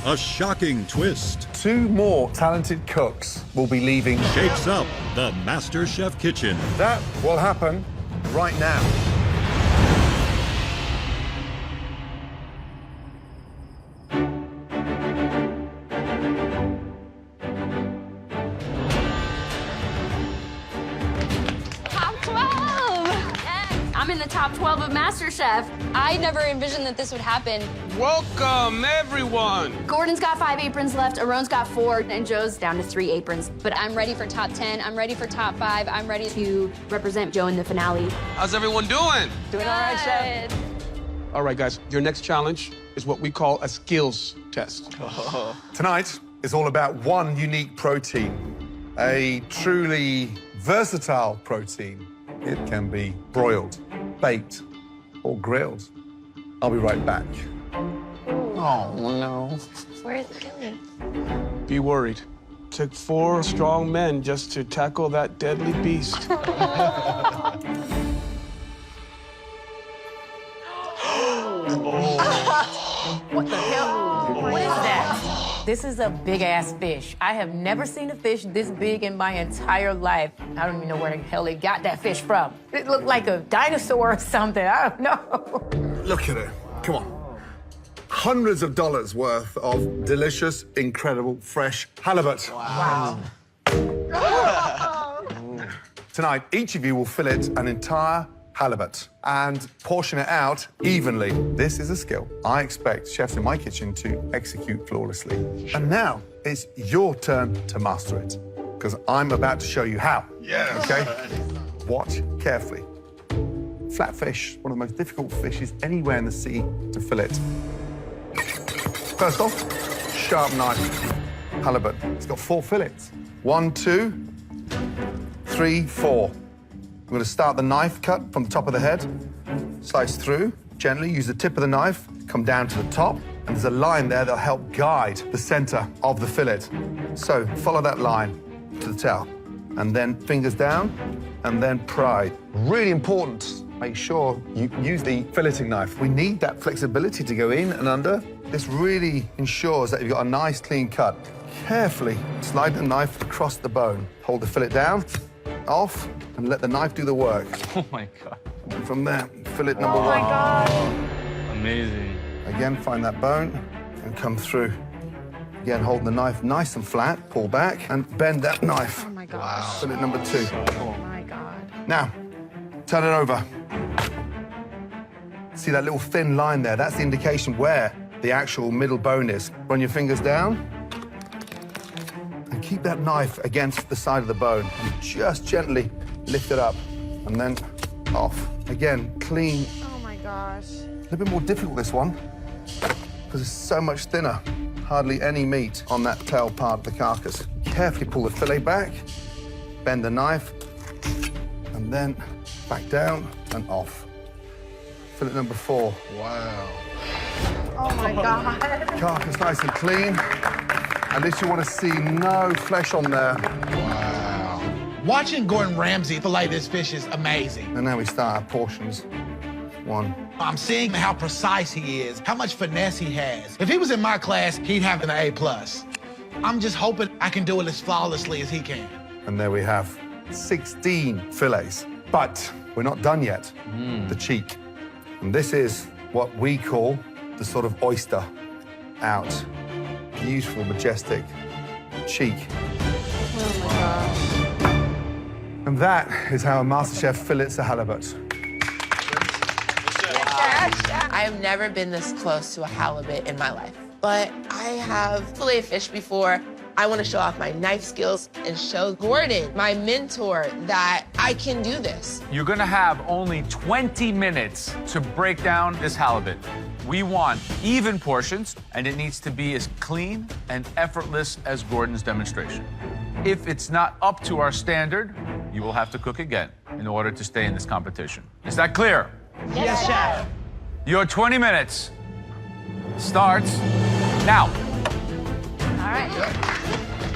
A shocking twist. 2 more talented cooks will be leaving. Shakes up the Masterchef kitchen. That will happen right now. Top 12! Yes. I'm in the top 12 of MasterChef. I never envisioned that this would happen. Welcome, everyone. Gordon's got 5 aprons left, Aaron's got 4, and Joe's down to 3 aprons. But I'm ready for top 10, I'm ready for top 5, I'm ready to represent Joe in the finale. How's everyone doing? Doing all right, Chef. All right, guys, your next challenge is what we call a skills test. Tonight is all about one unique protein, a truly versatile protein. It can be broiled, baked, or grilled. I'll be right back. Oh, no. Where's Billy? Be worried. Took 4 strong men just to tackle that deadly beast. What the hell? What is that? This is a big-ass fish. I have never seen a fish this big in my entire life. I don't even know where the hell they got that fish from. It looked like a dinosaur or something. I don't know. Look at it. Come on. Hundreds of dollars worth of delicious, incredible, fresh halibut. Wow. Tonight, each of you will fillet an entire halibut and portion it out evenly. This is a skill I expect chefs in my kitchen to execute flawlessly. And now it's your turn to master it, because I'm about to show you how. Yeah. Okay? Watch carefully. Flatfish, one of the most difficult fishes anywhere in the sea to fillet. First off, sharp knife. Halibut. It's got 4 fillets. 1, 2, 3, 4. We're going to start the knife cut from the top of the head, slice through, gently use the tip of the knife, come down to the top, and there's a line there that'll help guide the center of the fillet. So follow that line to the tail, and then fingers down, and then pry. Really important, make sure you use the filleting knife. We need that flexibility to go in and under. This really ensures that you've got a nice, clean cut. Carefully slide the knife across the bone. Hold the fillet down, off, and let the knife do the work. Oh my God. And from there, fillet number 1. Oh my God. Amazing. Again, find that bone and come through. Again, hold the knife nice and flat, pull back, and bend that knife. Oh my God. Fillet number 2. Oh my God. Now, turn it over. See that little thin line there? That's the indication where the actual middle bone is. Run your fingers down. And keep that knife against the side of the bone. And just gently lift it up. And then off. Again, clean. Oh my gosh. A little bit more difficult, this one, because it's so much thinner. Hardly any meat on that tail part of the carcass. Carefully pull the fillet back, bend the knife, and then back down and off. Fillet number 4. Wow. Oh my God. Carcass nice and clean. At least you want to see no flesh on there. Wow. Watching Gordon Ramsay fillet this fish is amazing. And now we start our portions. 1. I'm seeing how precise he is, how much finesse he has. If he was in my class, he'd have an A+. I'm just hoping I can do it as flawlessly as he can. And there we have 16 fillets. But we're not done yet. The cheek. And this is what we call the sort of oyster out. Beautiful, majestic cheek. Oh my gosh. And that is how a MasterChef fillets a halibut. I have never been this close to a halibut in my life, but I have filleted fish before. I want to show off my knife skills and show Gordon, my mentor, that I can do this. You're gonna have only 20 minutes to break down this halibut. We want even portions, and it needs to be as clean and effortless as Gordon's demonstration. If it's not up to our standard, you will have to cook again in order to stay in this competition. Is that clear? Yes, chef. Your 20 minutes starts now. All right.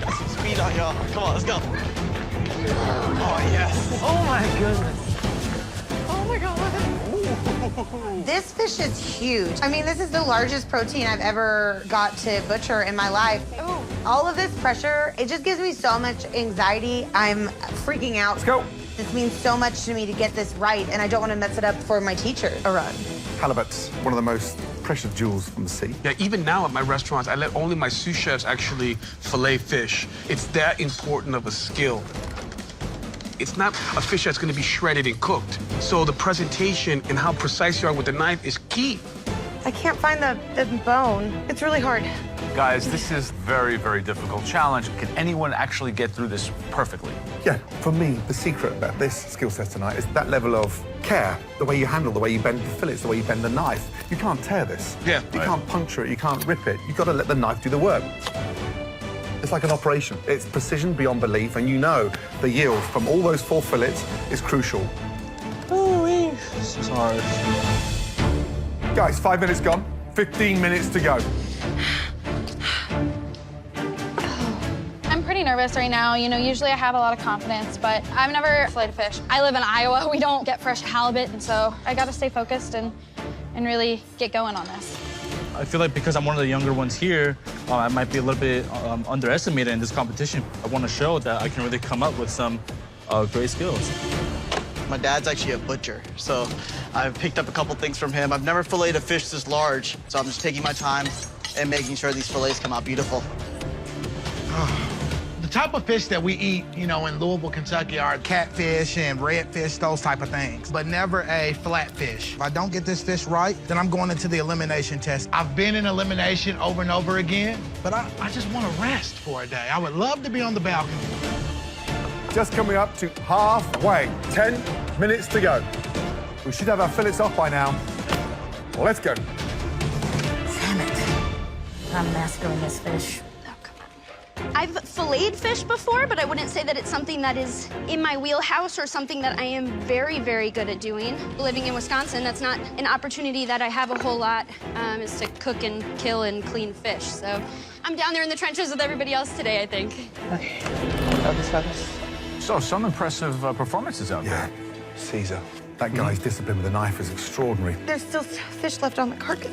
Got some speed on y'all. Come on, let's go. Oh, yes. Oh my goodness. Oh my God. This fish is huge. I mean, this is the largest protein I've ever got to butcher in my life. All of this pressure, it just gives me so much anxiety. I'm freaking out. Let's go. This means so much to me to get this right, and I don't want to mess it up for my teacher, Arun. Halibut's one of the most precious jewels from the sea. Yeah, even now at my restaurants, I let only my sous chefs actually fillet fish. It's that important of a skill. It's not a fish that's going to be shredded and cooked. So the presentation and how precise you are with the knife is key. I can't find the bone. It's really hard. Guys, this is very, very difficult challenge. Can anyone actually get through this perfectly? Yeah, for me, the secret about this skill set tonight is that level of care, the way you handle, the way you bend the fillets, the way you bend the knife. You can't tear this. Yeah. You can't puncture it, you can't rip it. You've got to let the knife do the work. It's like an operation. It's precision beyond belief, and you know the yield from all those 4 fillets is crucial. Ooh-wee. This is hard. Guys, 5 minutes gone, 15 minutes to go. I'm pretty nervous right now. You know, usually I have a lot of confidence, but I've never filleted fish. I live in Iowa. We don't get fresh halibut, and so I got to stay focused and really get going on this. I feel like because I'm one of the younger ones here, I might be a little bit underestimated in this competition. I want to show that I can really come up with some great skills. My dad's actually a butcher, so I've picked up a couple things from him. I've never filleted a fish this large, so I'm just taking my time and making sure these fillets come out beautiful. The type of fish that we eat, you know, in Louisville, Kentucky are catfish and redfish, those type of things, but never a flatfish. If I don't get this fish right, then I'm going into the elimination test. I've been in elimination over and over again, but I just want to rest for a day. I would love to be on the balcony. Just coming up to halfway. 10 minutes to go. We should have our fillets off by now. Let's go. Damn it. I'm mastering this fish. I've filleted fish before, but I wouldn't say that it's something that is in my wheelhouse or something that I am very, very good at doing. Living in Wisconsin, that's not an opportunity that I have a whole lot, is to cook and kill and clean fish. So I'm down there in the trenches with everybody else today, I think. Okay. Focus. So, some impressive performances out there. Caesar, that guy's discipline with a knife is extraordinary. There's still fish left on the carcass.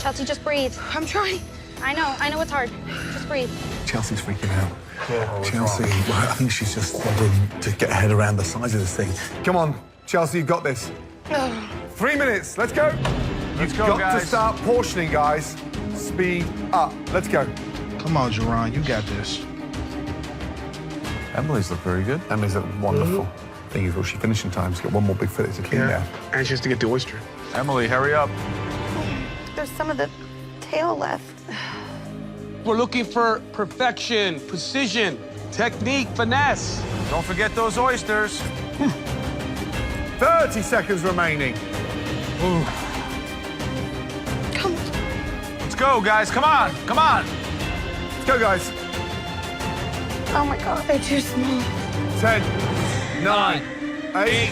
Chelsea, just breathe. I'm trying. I know it's hard. Just breathe. Chelsea's freaking out. Chelsea, well, I think she's just struggling to get her head around the size of this thing. Come on, Chelsea, you've got this. 3 minutes, let's go. Let's go, You've got guys. to start portioning, guys. Speed up. Let's go. Come on, Jerron, you got this. Emily's look very good. Emily's wonderful. Thing is, will she finish in time? She's got one more big fillet to clean now. And she has to get the oyster. Emily, hurry up. There's some of the tail left. We're looking for perfection, precision, technique, finesse. Don't forget those oysters. 30 seconds remaining. Come on. Let's go, guys. Come on. Come on. Let's go, guys. Oh my God, they're too small. 10, 9, 8,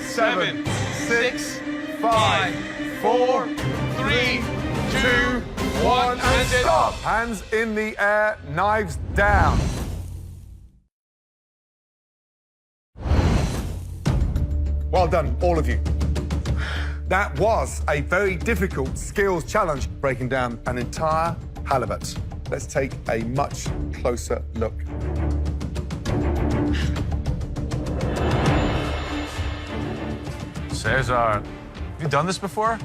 7, 6, 5, 4, 3, 2, 1, and stop. Hands in the air, knives down. Well done, all of you. That was a very difficult skills challenge, breaking down an entire halibut. Let's take a much closer look. Cesar, have you done this before?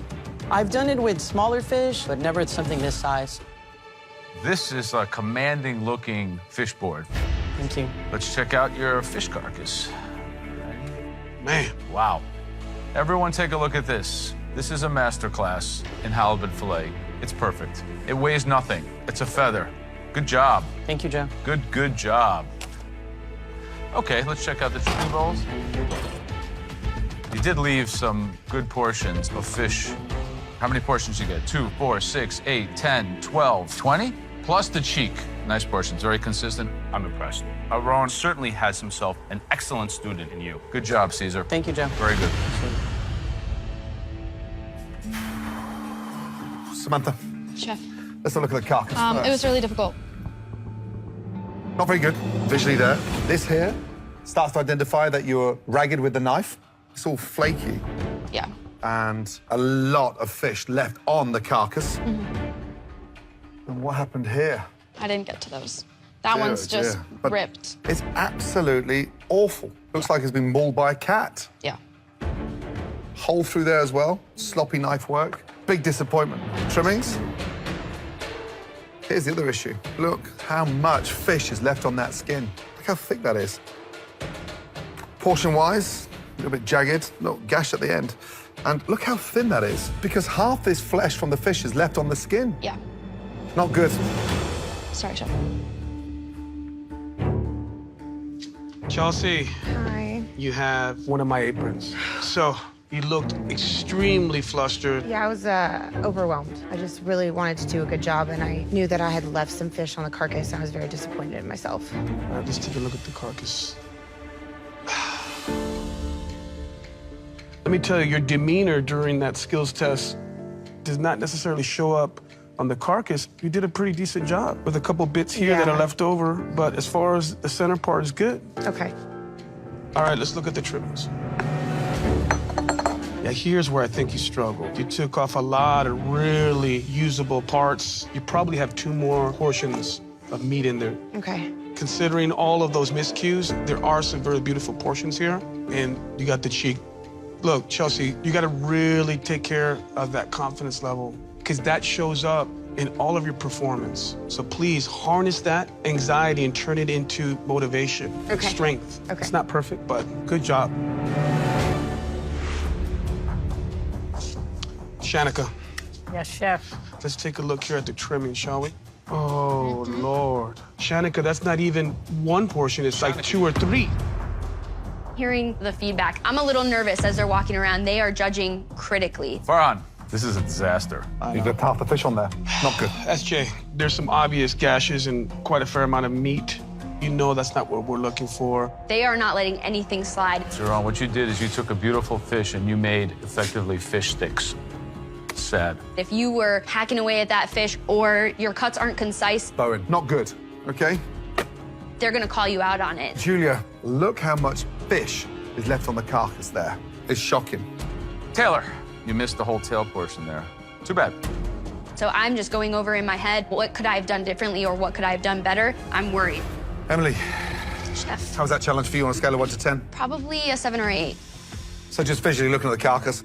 I've done it with smaller fish, but never with something this size. This is a commanding-looking fish board. Thank you. Let's check out your fish carcass. Man. Wow. Everyone take a look at this. This is a masterclass in halibut fillet. It's perfect. It weighs nothing. It's a feather. Good job. Thank you, Joe. Good job. Okay, let's check out the chicken bowls. You did leave some good portions of fish. How many portions you get? 2, 4, 6, 8, 10, 12, 20? Plus the cheek. Nice portions, very consistent. I'm impressed. Ron certainly has himself an excellent student in you. Good job, Caesar. Thank you, Joe. Very good. Samantha, Chef, let's have a look at the carcass first. it was really difficult. Not very good visually there. This here starts to identify that you're ragged with the knife. It's all flaky. Yeah. And a lot of fish left on the carcass. And what happened here? I didn't get to those. That one's just But ripped. It's absolutely awful. Looks like it's been mauled by a cat. Yeah. Hole through there as well. Sloppy knife work. Big disappointment. Trimmings. Here's the other issue. Look how much fish is left on that skin. Look how thick that is. Portion-wise, a little bit jagged, little gash at the end. And look how thin that is, because half this flesh from the fish is left on the skin. Yeah. Not good. Sorry, Chef. Chelsea, Hi. you have one of my aprons. So you looked extremely flustered. Yeah, I was overwhelmed. I just really wanted to do a good job, and I knew that I had left some fish on the carcass, and I was very disappointed in myself. All right, let's take a look at the carcass. Let me tell you, your demeanor during that skills test does not necessarily show up on the carcass. You did a pretty decent job with a couple bits here that are left over, but as far as the center part is good. Okay. All right, let's look at the trimmings. Yeah, here's where I think you struggled. You took off a lot of really usable parts. You probably have 2 more portions of meat in there. Okay. Considering all of those miscues, there are some very beautiful portions here, and you got the cheek. Look, Chelsea, you got to really take care of that confidence level, because that shows up in all of your performance. So please harness that anxiety and turn it into motivation, strength. Okay. It's not perfect, but good job. Shanika, Yes, Chef. let's take a look here at the trimming, shall we? Oh, Lord. Shanika, that's not even 1 portion. It's like 2 or 3. Hearing the feedback, I'm a little nervous as they're walking around. They are judging critically. Farhan, this is a disaster. You left half the fish on there. Not good. SJ, there's some obvious gashes and quite a fair amount of meat. You know that's not what we're looking for. They are not letting anything slide. Sharon, what you did is you took a beautiful fish and you made effectively fish sticks. Sad. If you were hacking away at that fish or your cuts aren't concise, Bowen, not good, okay? they're gonna call you out on it. Julia, look how much fish is left on the carcass there. It's shocking. Taylor, you missed the whole tail portion there. Too bad. So I'm just going over in my head, what could I have done differently or what could I have done better? I'm worried. Emily, Chef, how's that challenge for you on a scale of 1 to 10? probably a 7 or 8. So just visually looking at the carcass,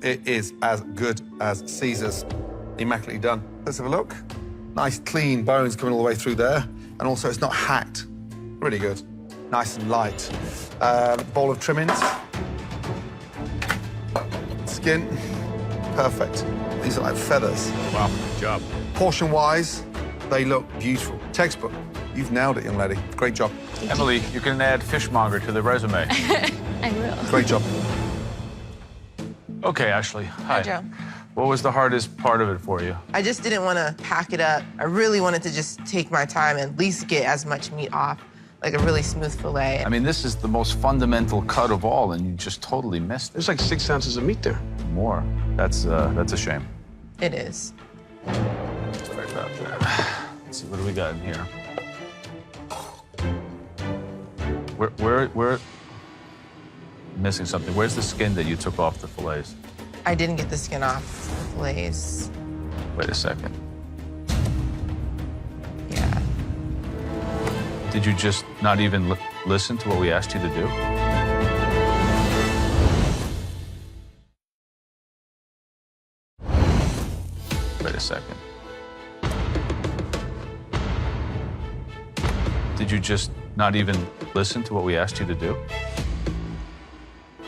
it is as good as Caesar's. Immaculately done. Let's have a look. Nice, clean bones coming all the way through there. And also, it's not hacked. Really good. Nice and light. Bowl of trimmings. Skin. Perfect. These are like feathers. Wow, good job. Portion-wise, they look beautiful. Textbook. You've nailed it, young lady. Great job. Emily, you can add fishmonger to the resume. I will. Great job. Okay, Ashley. Hi. Joe. What was the hardest part of it for you? I just didn't want to pack it up. I really wanted to just take my time and at least get as much meat off, like a really smooth fillet. I mean, this is the most fundamental cut of all, and you just totally missed it. There's like 6 ounces of meat there. More. That's a shame. It is. Sorry about that. Let's see, what do we got in here? We're missing something. Where's the skin that you took off the fillets? I didn't get the skin off the fillets. Wait a second. Yeah. Did you just not even listen to what we asked you to do? Wait a second. Did you just not even listen to what we asked you to do?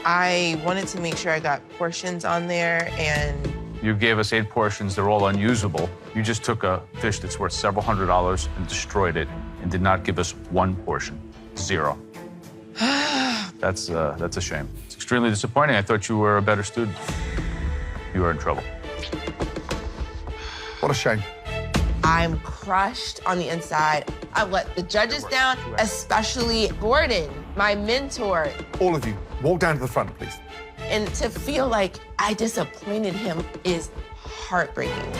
I wanted to make sure I got portions on there, and You gave us 8 portions. They're all unusable. You just took a fish that's worth several $100s and destroyed it and did not give us 1 portion. 0. That's a shame. It's extremely disappointing. I thought you were a better student. You are in trouble. What a shame. I'm crushed on the inside. I let the judges down, especially Gordon, my mentor. All of you, walk down to the front, please. And to feel like I disappointed him is heartbreaking.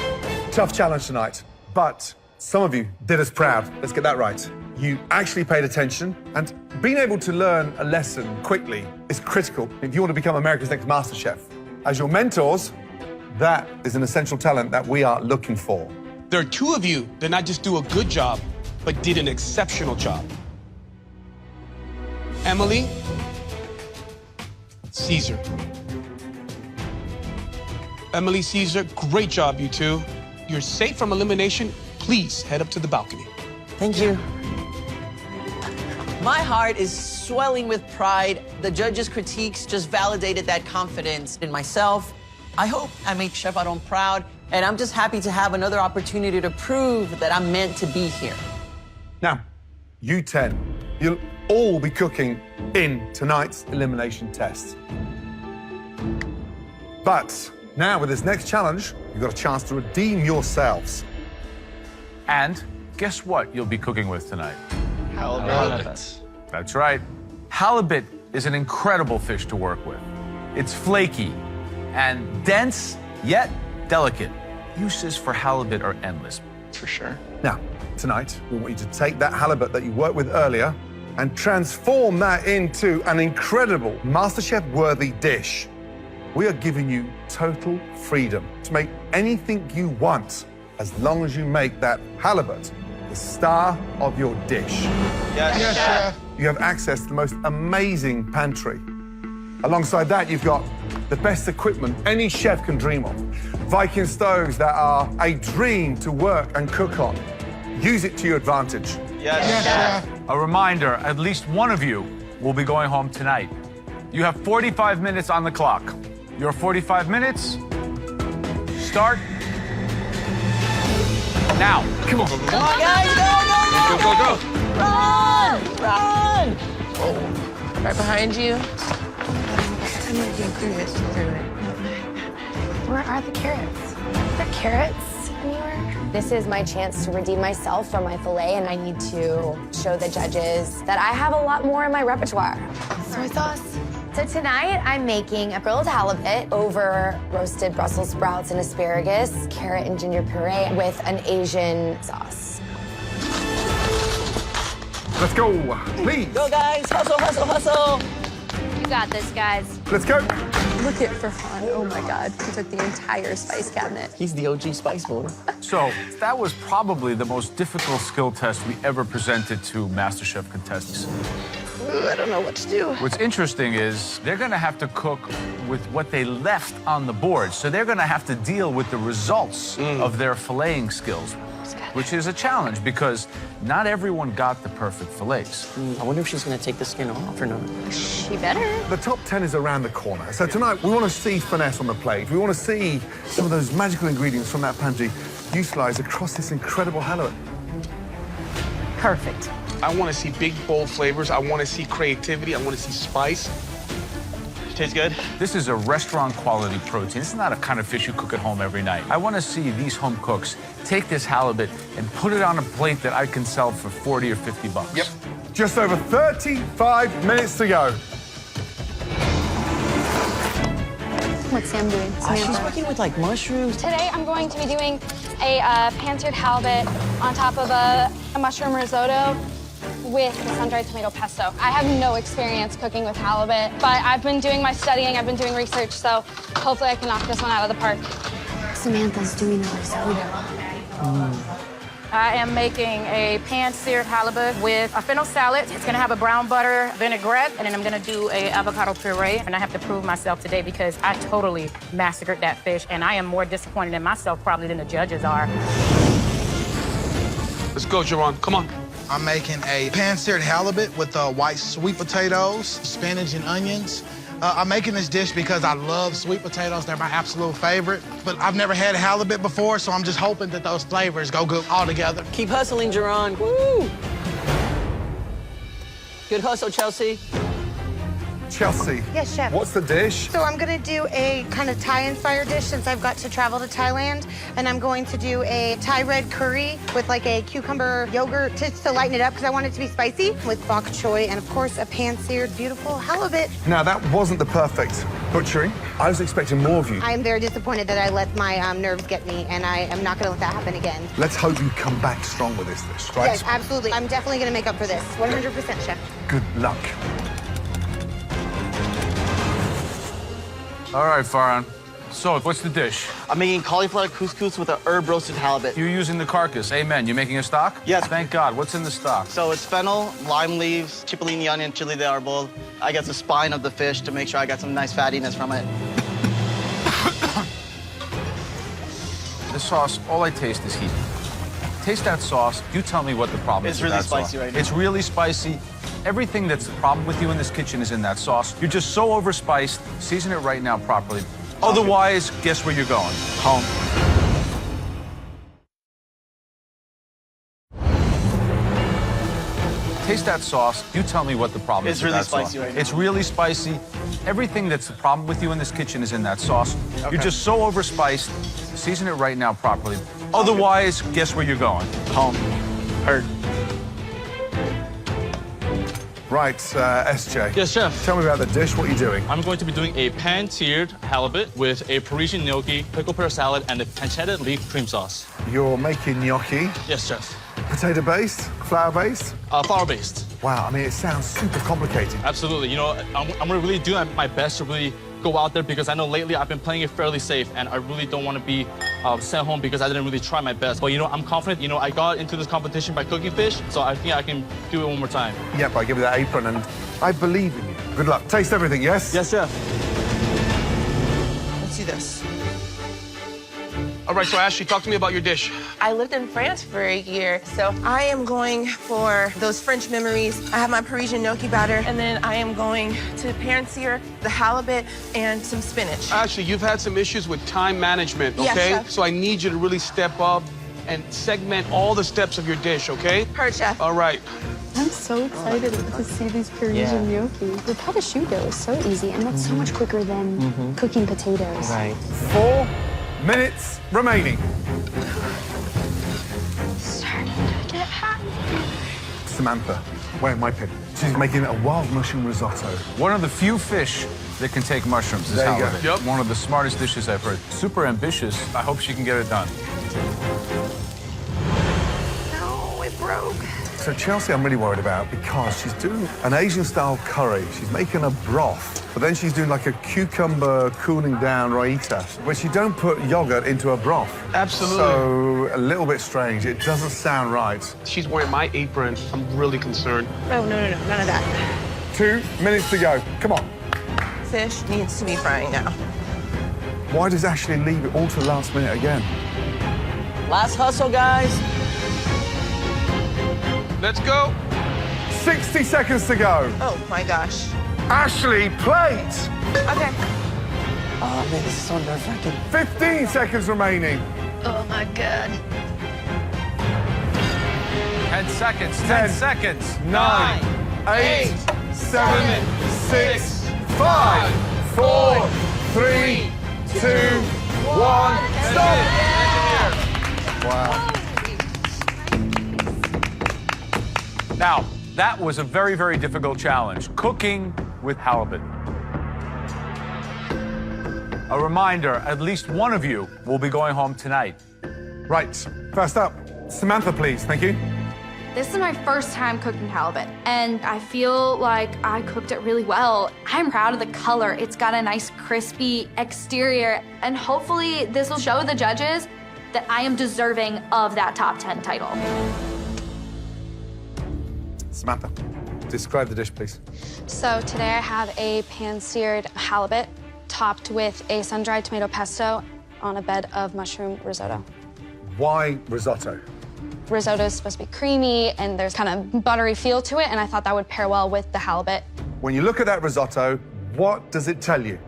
Tough challenge tonight, but some of you did us proud. Let's get that right. you actually paid attention, and being able to learn a lesson quickly is critical if you want to become America's next Masterchef. As your mentors, that is an essential talent that we are looking for. There are two of you that not just do a good job, but did an exceptional job. Emily, Caesar. Emily, Caesar, great job, you two. You're safe from elimination. Please head up to the balcony. Thank you. My heart is swelling with pride. The judges' critiques just validated that confidence in myself. I hope I make Chef Aaron proud, and I'm just happy to have another opportunity to prove that I'm meant to be here. Now, you 10, you'll all be cooking in tonight's elimination test. But now with this next challenge, you've got a chance to redeem yourselves. And guess what you'll be cooking with tonight? Halibut. That's right. Halibut is an incredible fish to work with. It's flaky and dense, yet delicate. Uses for halibut are endless. For sure. Now, tonight, we want you to take that halibut that you worked with earlier and transform that into an incredible MasterChef-worthy dish. We are giving you total freedom to make anything you want, as long as you make that halibut the star of your dish. Yes, Chef. You have access to the most amazing pantry. Alongside that, you've got the best equipment any chef can dream of. Viking stoves that are a dream to work and cook on. Use it to your advantage. Yes, Chef. A reminder, at least one of you will be going home tonight. You have 45 minutes on the clock. Your 45 minutes start now. Come on, guys, go! Go. Run! Oh, right behind you. Where are the carrots? Are there carrots anywhere? This is my chance to redeem myself from my filet, and I need to show the judges that I have a lot more in my repertoire. Soy sauce. So tonight, I'm making a grilled halibut over roasted Brussels sprouts and asparagus, carrot and ginger puree with an Asian sauce. Let's go, please. Go, guys! Hustle, hustle, hustle! You got this, guys. Let's go. Look at Farhan. Oh my God, he took the entire spice cabinet. He's the OG spice boy. So that was probably the most difficult skill test we ever presented to MasterChef contestants. Ooh, I don't know what to do. What's interesting is they're gonna have to cook with what they left on the board. So they're gonna have to deal with the results of their filleting skills, which is a challenge because not everyone got the perfect fillets. I wonder if she's gonna take the skin off or not. She better. The top 10 is around the corner. So tonight, we want to see finesse on the plate. We want to see some of those magical ingredients from that pantry utilized across this incredible halibut. Perfect. I want to see big, bold flavors. I want to see creativity. I want to see spice. Tastes good. This is a restaurant quality protein. It's not a kind of fish you cook at home every night. I want to see these home cooks take this halibut and put it on a plate that I can sell for 40 or 50 bucks. Yep. Just over 35 minutes to go. What's Sam doing? She's working with like mushrooms. Today I'm going to be doing a pan-seared halibut on top of a mushroom risotto with the sun-dried tomato pesto. I have no experience cooking with halibut, but I've been doing my studying, I've been doing research, so hopefully I can knock this one out of the park. Samantha's doing a risotto. I am making a pan-seared halibut with a fennel salad. It's gonna have a brown butter vinaigrette, and then I'm gonna do a avocado puree. And I have to prove myself today because I totally massacred that fish, and I am more disappointed in myself probably than the judges are. Let's go, Jerron. Come on. I'm making a pan-seared halibut with white sweet potatoes, spinach, and onions. I'm making this dish because I love sweet potatoes. They're my absolute favorite. But I've never had halibut before, so I'm just hoping that those flavors go good all together. Keep hustling, Jerron. Woo! Good hustle, Chelsea. Chelsea. Yes, chef. What's the dish? So I'm gonna do a kind of Thai-inspired dish since I've got to travel to Thailand. And I'm going to do a Thai red curry with like a cucumber yogurt just to lighten it up because I want it to be spicy with bok choy and of course a pan-seared beautiful halibut. Now, that wasn't the perfect butchering. I was expecting more of you. I am very disappointed that I let my nerves get me and I am not gonna let that happen again. Let's hope you come back strong with this dish, right? Yes, absolutely. I'm definitely gonna make up for this. 100%, chef. Good luck. All right, Farhan. So, what's the dish? I'm making cauliflower couscous with a herb roasted halibut. You're using the carcass. Amen. You're making a stock? Yes. Thank God. What's in the stock? So it's fennel, lime leaves, cipollini onion, chili de arbol. I got the spine of the fish to make sure I got some nice fattiness from it. The sauce, all I taste is heat. Taste that sauce. You tell me what the problem is with that sauce. It's really spicy right now. It's really spicy. Everything that's the problem with you in this kitchen is in that sauce. You're just so overspiced. Season it right now properly. Otherwise, guess where you're going? Home. Taste that sauce. You tell me what the problem is with that sauce. It's really spicy right now. It's really spicy. Everything that's the problem with you in this kitchen is in that sauce. Okay. You're just so overspiced. Season it right now properly. Otherwise, guess where you're going? Home. Heard. Right, SJ. Yes, chef. Tell me about the dish. What are you doing? I'm going to be doing a pan-seared halibut with a Parisian gnocchi, pickle pear salad, and a pancetta leaf cream sauce. You're making gnocchi. Yes, chef. Potato-based? Flour-based? Flour-based. Wow, I mean, it sounds super complicated. Absolutely. You know, I'm going to really do my best to really go out there because I know lately I've been playing it fairly safe and I really don't want to be sent home because I didn't really try my best. But, you know, I'm confident. You know, I got into this competition by cooking fish, so I think I can do it one more time. Yep, I give you that apron and I believe in you. Good luck. Taste everything, yes? Yes, chef. Let's do this. All right, so Ashley, talk to me about your dish. I lived in France for a year, so I am going for those French memories. I have my Parisian gnocchi batter, and then I am going to pan-sear the halibut and some spinach. Ashley, you've had some issues with time management, Yes, okay? chef. So I need you to really step up and segment all the steps of your dish, okay? Heard, chef. All right. I'm so excited to see these Parisian gnocchi. The prosciutto is so easy, and that's so much quicker than cooking potatoes. Right. 4 minutes remaining. Starting to get hot. Samantha, where my pin? She's making a wild mushroom risotto. One of the few fish that can take mushrooms is There you go. halibut. Yep. One of the smartest dishes I've heard. Super ambitious. I hope she can get it done. No, it broke. So Chelsea I'm really worried about because she's doing an Asian-style curry. She's making a broth, but then she's doing like a cucumber cooling down raita, but you don't put yogurt into a broth. Absolutely. So a little bit strange. It doesn't sound right. She's wearing my apron. I'm really concerned. Oh, no, none of that. 2 minutes to go. Come on. Fish needs to be frying now. Why does Ashley leave it all to the last minute again? Last hustle, guys. Let's go. 60 seconds to go. Oh, my gosh. Ashley, plate. Okay. Oh, man, this is so nerve-wracking. 15 seconds remaining. Oh my God. 10 seconds. 10 seconds. 9, 8, 7, 6, 5, 4, 3, 2, 1. Stop. Wow. Now, that was a very, very difficult challenge. Cooking with halibut. A reminder, at least one of you will be going home tonight. Right. First up, Samantha, please. Thank you. This is my first time cooking halibut, and I feel like I cooked it really well. I'm proud of the color. It's got a nice crispy exterior, and hopefully this will show the judges that I am deserving of that top 10 title. Samantha, describe the dish, please. So today I have a pan-seared halibut topped with a sun-dried tomato pesto on a bed of mushroom risotto. Why risotto? Risotto is supposed to be creamy and there's kind of buttery feel to it, and I thought that would pair well with the halibut. When you look at that risotto, what does it tell you?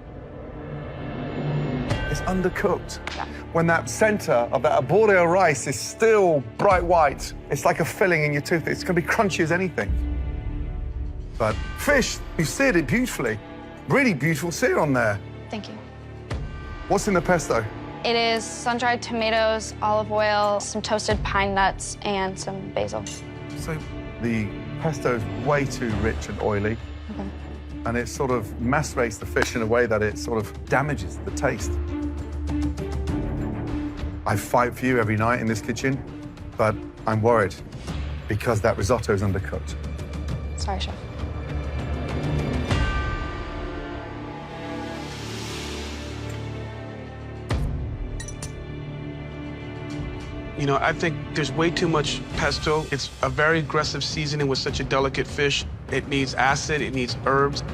It's undercooked. Yeah. When that center of that arborio rice is still bright white, it's like a filling in your tooth. It's going to be crunchy as anything. But fish, you seared it beautifully. Really beautiful sear on there. Thank you. What's in the pesto? It is sun-dried tomatoes, olive oil, some toasted pine nuts, and some basil. So the pesto is way too rich and oily. Okay. And it sort of macerates the fish in a way that it sort of damages the taste. I fight for you every night in this kitchen, but I'm worried because that risotto is undercooked. Sorry, Chef. You know, I think there's way too much pesto. It's a very aggressive seasoning with such a delicate fish. It needs acid, it needs herbs.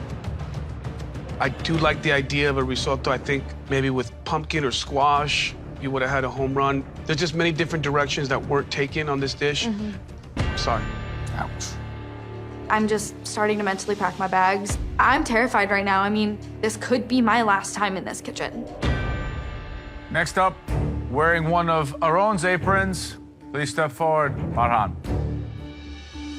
I do like the idea of a risotto. I think maybe with pumpkin or squash, you would have had a home run. There's just many different directions that weren't taken on this dish. Sorry. Ouch. I'm just starting to mentally pack my bags. I'm terrified right now. I mean, this could be my last time in this kitchen. Next up, wearing one of Aaron's aprons, please step forward, Farhan.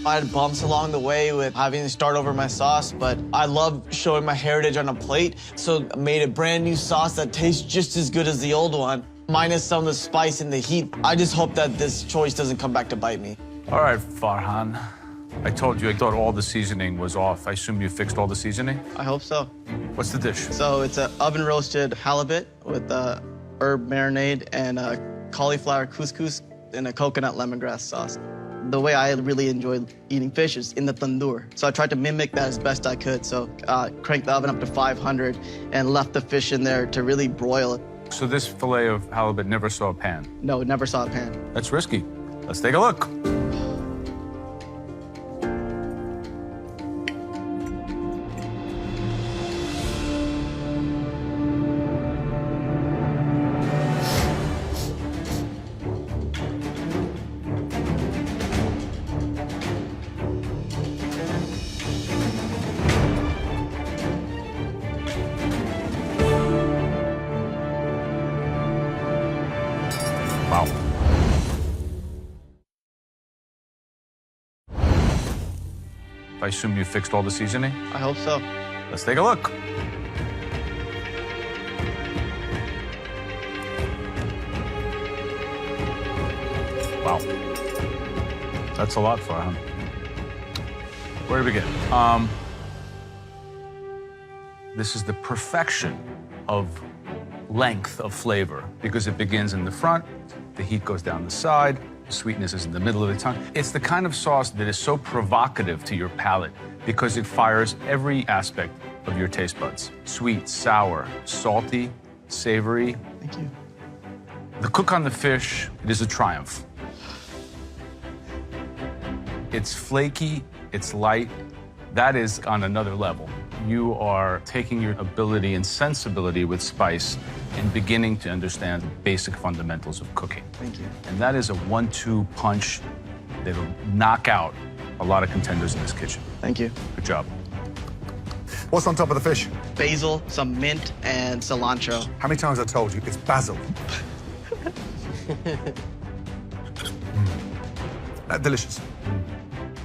I had bumps along the way with having to start over my sauce, but I love showing my heritage on a plate, so I made a brand new sauce that tastes just as good as the old one, minus some of the spice and the heat. I just hope that this choice doesn't come back to bite me. All right, Farhan. I told you I thought all the seasoning was off. I assume you fixed all the seasoning? I hope so. What's the dish? So it's an oven-roasted halibut with herb marinade and cauliflower couscous and a coconut lemongrass sauce. The way I really enjoy eating fish is in the tandoor. So I tried to mimic that as best I could. So cranked the oven up to 500 and left the fish in there to really broil it. So this fillet of halibut never saw a pan? No, it never saw a pan. That's risky. Let's take a look. Wow. I assume you fixed all the seasoning? I hope so. Let's take a look. Wow. That's a lot, Farhan. Where to begin? This is the perfection of length of flavor because it begins in the front, the heat goes down the side, the sweetness is in the middle of the tongue. It's the kind of sauce that is so provocative to your palate because it fires every aspect of your taste buds. Sweet, sour, salty, savory. Thank you. The cook on the fish, it is a triumph. It's flaky, it's light. That is on another level. You are taking your ability and sensibility with spice and beginning to understand the basic fundamentals of cooking. Thank you. And that is a 1-2 punch that'll knock out a lot of contenders in this kitchen. Thank you. Good job. What's on top of the fish? Basil, some mint, and cilantro. How many times have I told you? It's basil. Delicious.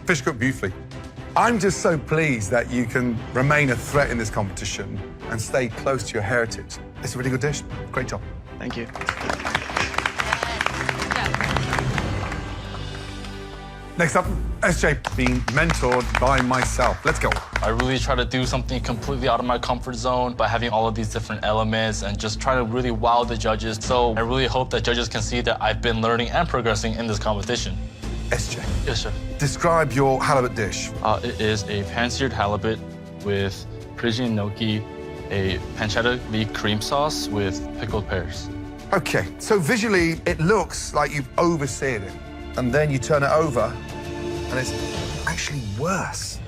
Fish cooked beautifully. I'm just so pleased that you can remain a threat in this competition and stay close to your heritage. It's a really good dish. Great job. Thank you. Next up, SJ, being mentored by myself. Let's go. I really try to do something completely out of my comfort zone by having all of these different elements and just try to really wow the judges. So I really hope that judges can see that I've been learning and progressing in this competition. SJ. Yes, sir. Describe your halibut dish. It is a pan-seared halibut with Parisian gnocchi, a pancetta leek cream sauce with pickled pears. Okay, so visually, it looks like you've overseared it. And then you turn it over, and it's actually worse.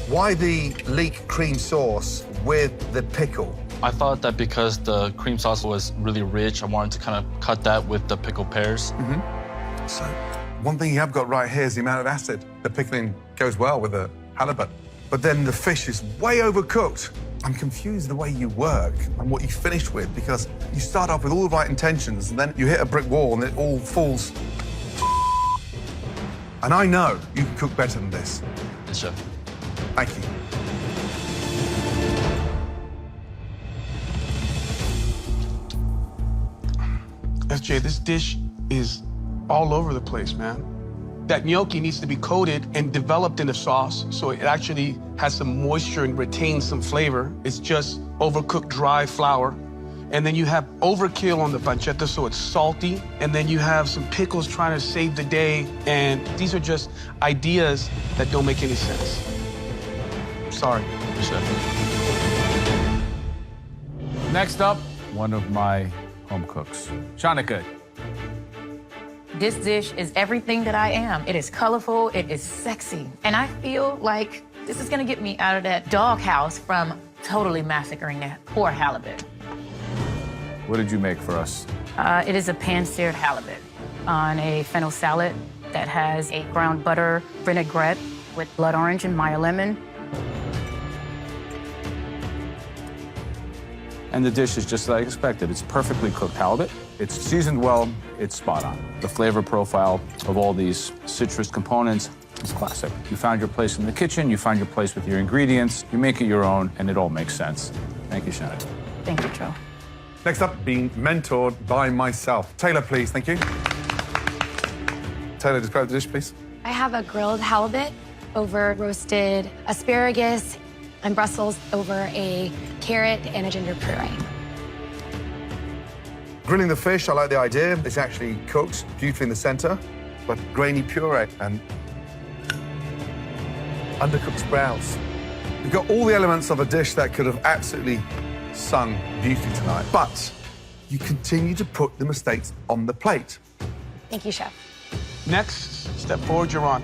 Why the leek cream sauce with the pickle? I thought that because the cream sauce was really rich, I wanted to kind of cut that with the pickled pears. So, one thing you have got right here is the amount of acid. The pickling goes well with the halibut. But then the fish is way overcooked. I'm confused the way you work and what you finish with because you start off with all the right intentions and then you hit a brick wall and it all falls. And I know you can cook better than this. Yes, chef. Thank you. SJ, this dish is all over the place, man. That gnocchi needs to be coated and developed in the sauce so it actually has some moisture and retains some flavor. It's just overcooked dry flour. And then you have overkill on the pancetta, so it's salty. And then you have some pickles trying to save the day. And these are just ideas that don't make any sense. Sorry, chef. Next up, one of my home cooks, Shanika. This dish is everything that I am. It is colorful, it is sexy. And I feel like this is gonna get me out of that doghouse from totally massacring that poor halibut. What did you make for us? It is a pan-seared halibut on a fennel salad that has a ground butter vinaigrette with blood orange and Meyer lemon. And the dish is just like I expected. It's perfectly cooked halibut. It's seasoned well, it's spot on. The flavor profile of all these citrus components is classic. You found your place in the kitchen, you find your place with your ingredients, you make it your own, and it all makes sense. Thank you, Shannon. Thank you, Joe. Next up, being mentored by myself. Taylor, please, thank you. Taylor, describe the dish, please. I have a grilled halibut over roasted asparagus and Brussels over a carrot and a ginger puree. Grilling the fish, I like the idea. It's actually cooked beautifully in the center, but grainy puree and undercooked sprouts. You've got all the elements of a dish that could have absolutely sung beautifully tonight, but you continue to put the mistakes on the plate. Thank you, chef. Next, step forward, you're on.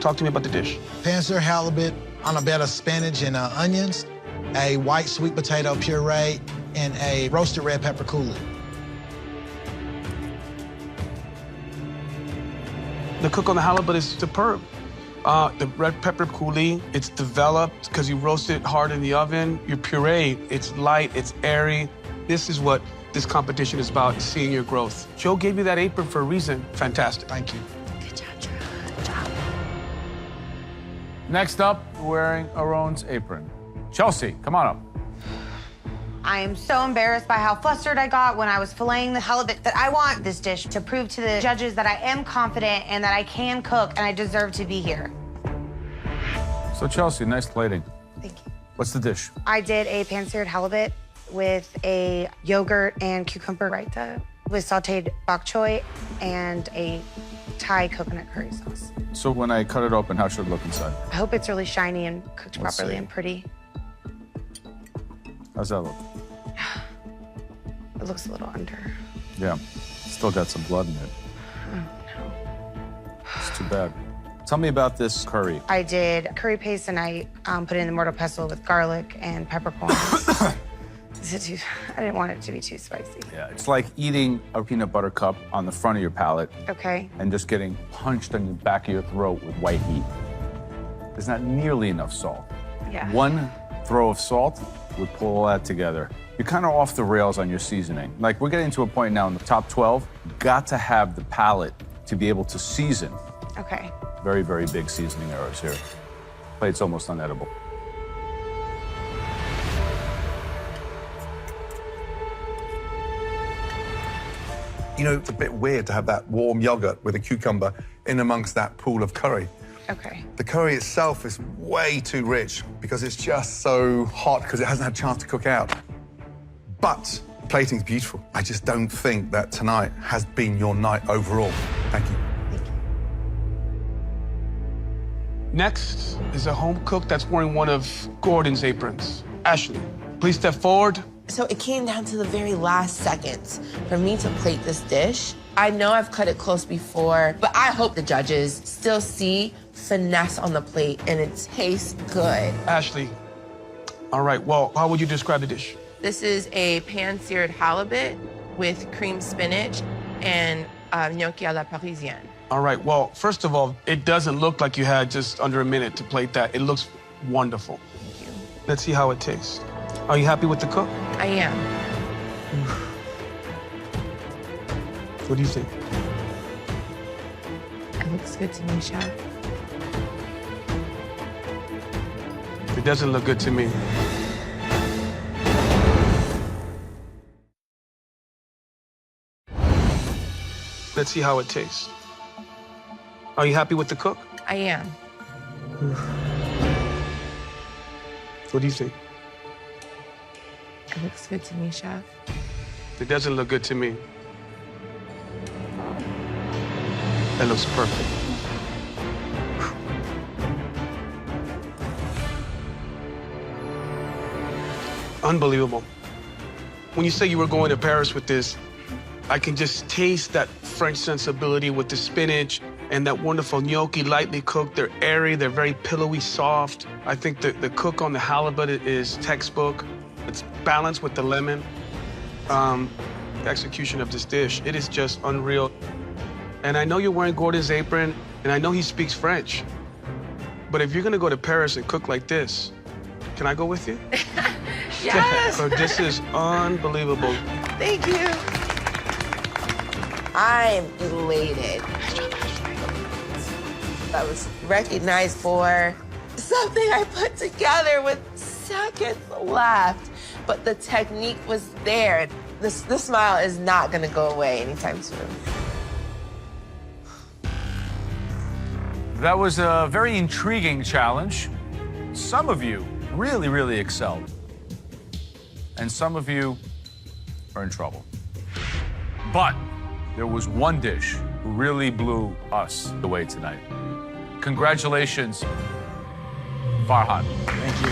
Talk to me about the dish. Pan-seared halibut on a bed of spinach and onions, a white sweet potato puree, and a roasted red pepper coulis. The cook on the halibut is superb. The red pepper coulis, it's developed because you roast it hard in the oven. Your puree, it's light, it's airy. This is what this competition is about, seeing your growth. Joe gave you that apron for a reason. Fantastic. Thank you. Good job, Joe. Good job. Next up, wearing Aaron's apron. Chelsea, come on up. I am so embarrassed by how flustered I got when I was filleting the halibut that I want this dish to prove to the judges that I am confident and that I can cook and I deserve to be here. So Chelsea, nice plating. Thank you. What's the dish? I did a pan-seared halibut with a yogurt and cucumber raita with sauteed bok choy and a Thai coconut curry sauce. So when I cut it open, how should it look inside? I hope it's really shiny and cooked Let's properly see. and pretty. How's that look? It looks a little under. Yeah, still got some blood in it. Oh, no. It's too bad. Tell me about this curry. I did curry paste and I put it in the mortar pestle with garlic and peppercorns. Is it too, I didn't want it to be too spicy. Yeah, it's like eating a peanut butter cup on the front of your palate Okay. and just getting punched on the back of your throat with white heat. There's not nearly enough salt. Yeah. One throw of salt would pull all that together. You're kind of off the rails on your seasoning. Like, we're getting to a point now in the top 12, you've got to have the palate to be able to season. Okay. Very, very big seasoning errors here. Plate's almost unedible. You know, it's a bit weird to have that warm yogurt with a cucumber in amongst that pool of curry. Okay. The curry itself is way too rich because it's just so hot because it hasn't had a chance to cook out. But plating's beautiful. I just don't think that tonight has been your night overall. Thank you. Next is a home cook that's wearing one of Gordon's aprons. Ashley, please step forward. So it came down to the very last seconds for me to plate this dish. I know I've cut it close before, but I hope the judges still see finesse on the plate and it tastes good. Ashley, all right, well, how would you describe the dish? This is a pan-seared halibut with cream spinach and gnocchi à la parisienne. All right, well, first of all, it doesn't look like you had just under a minute to plate that. It looks wonderful. Thank you. Let's see how it tastes. Are you happy with the cook? I am. What do you think? It looks good to me, chef. It doesn't look good to me. Let's see how it tastes. Are you happy with the cook? I am. What do you think? It looks good to me, Chef. It doesn't look good to me. That looks perfect. Unbelievable. When you say you were going to Paris with this, I can just taste that French sensibility with the spinach and that wonderful gnocchi, lightly cooked. They're airy, they're very pillowy, soft. I think the cook on the halibut is textbook. It's balanced with the lemon. The execution of this dish, it is just unreal. And I know you're wearing Gordon's apron, and I know he speaks French. But if you're gonna go to Paris and cook like this, can I go with you? Yes! This is unbelievable. Thank you. I'm elated. I was recognized for something I put together with seconds left, but the technique was there. This smile is not gonna go away anytime soon. That was a very intriguing challenge. Some of you really, really excelled. And some of you are in trouble. But there was one dish who really blew us away tonight. Congratulations, Farhan. Thank you.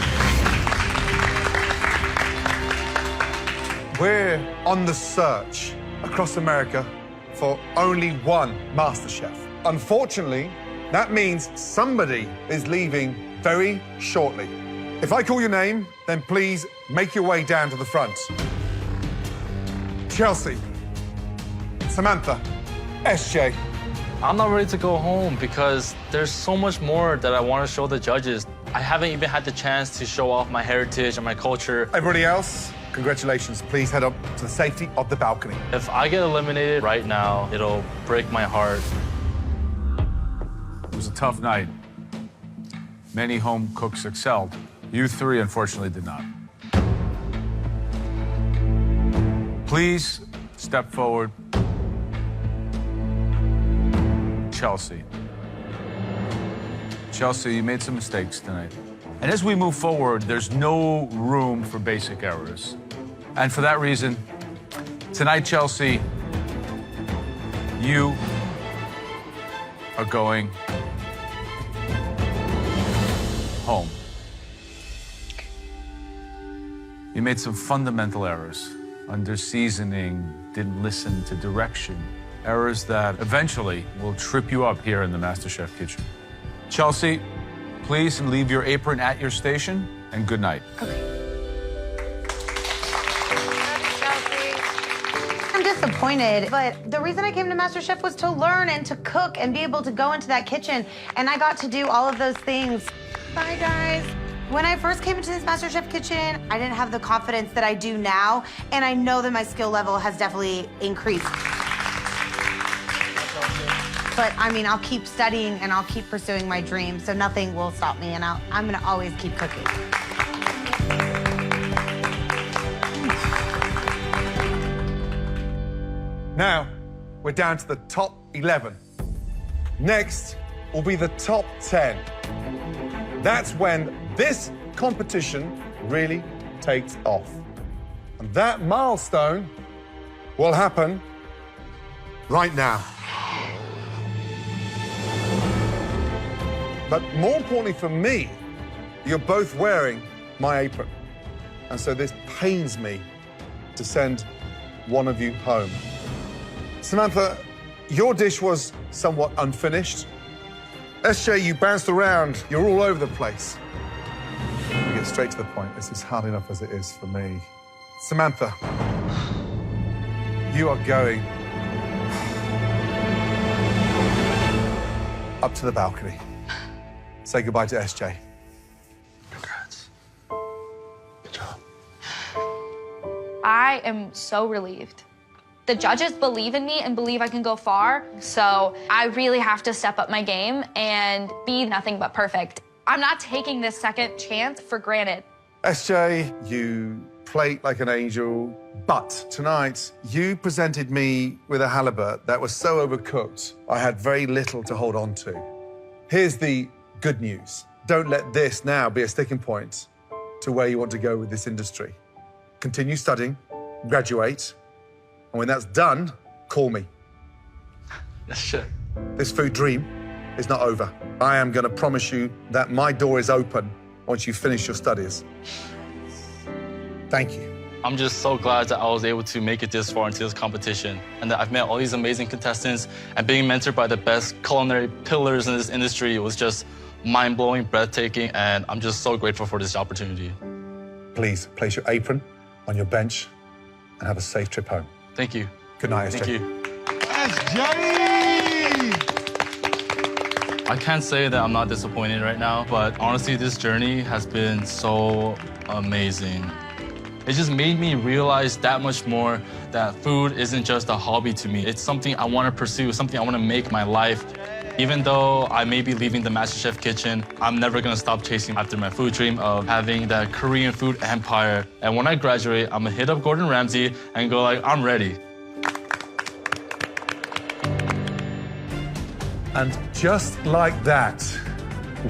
We're on the search across America for only one Masterchef. Unfortunately, that means somebody is leaving very shortly. If I call your name, then please make your way down to the front. Chelsea, Samantha, SJ. I'm not ready to go home because there's so much more that I want to show the judges. I haven't even had the chance to show off my heritage and my culture. Everybody else, congratulations. Please head up to the safety of the balcony. If I get eliminated right now, it'll break my heart. It was a tough night. Many home cooks excelled. You three, unfortunately, did not. Please step forward. Chelsea. Chelsea, you made some mistakes tonight. And as we move forward, there's no room for basic errors. And for that reason, tonight, Chelsea, you are going home. You made some fundamental errors. Under seasoning, didn't listen to direction. Errors that eventually will trip you up here in the MasterChef kitchen. Chelsea, please leave your apron at your station, and good night. I'm disappointed, but the reason I came to MasterChef was to learn and to cook and be able to go into that kitchen, and I got to do all of those things. Bye, guys. When I first came into this MasterChef kitchen, I didn't have the confidence that I do now, and I know that my skill level has definitely increased. But I mean, I'll keep studying and I'll keep pursuing my dreams, so nothing will stop me, and I'm gonna always keep cooking. Now, we're down to the top 11. Next will be the top 10. That's when this competition really takes off. And that milestone will happen right now. But more importantly for me, you're both wearing my apron. And so this pains me to send one of you home. Samantha, your dish was somewhat unfinished. SJ, you bounced around. You're all over the place. Let me get straight to the point. This is hard enough as it is for me. Samantha, you are going up to the balcony. Say goodbye to SJ. Congrats. Good job. I am so relieved. The judges believe in me and believe I can go far, so I really have to step up my game and be nothing but perfect. I'm not taking this second chance for granted. SJ, you plate like an angel. But tonight, you presented me with a halibut that was so overcooked, I had very little to hold on to. Here's the good news. Don't let this now be a sticking point to where you want to go with this industry. Continue studying, graduate, and when that's done, call me. Yes, sure. This food dream is not over. I am going to promise you that my door is open once you finish your studies. Thank you. I'm just so glad that I was able to make it this far into this competition and that I've met all these amazing contestants, and being mentored by the best culinary pillars in this industry was just mind-blowing, breathtaking, and I'm just so grateful for this opportunity. Please place your apron on your bench and have a safe trip home. Thank you. Good night, Thank SJ. you. That's Johnny! I can't say that I'm not disappointed right now, but honestly, this journey has been so amazing. It just made me realize that much more that food isn't just a hobby to me. It's something I want to pursue, something I want to make my life. Even though I may be leaving the MasterChef kitchen, I'm never going to stop chasing after my food dream of having that Korean food empire. And when I graduate, I'm going to hit up Gordon Ramsay and go like, I'm ready. And just like that,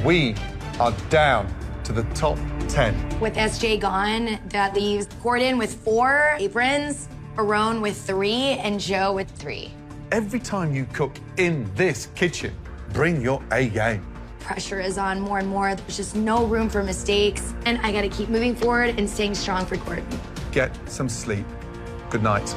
we are down to the top 10. With SJ gone, that leaves Gordon with 4 aprons, Aaron with 3, and Joe with 3. Every time you cook in this kitchen, bring your A game. Pressure is on more and more. There's just no room for mistakes. And I gotta keep moving forward and staying strong for Gordon. Get some sleep. Good night.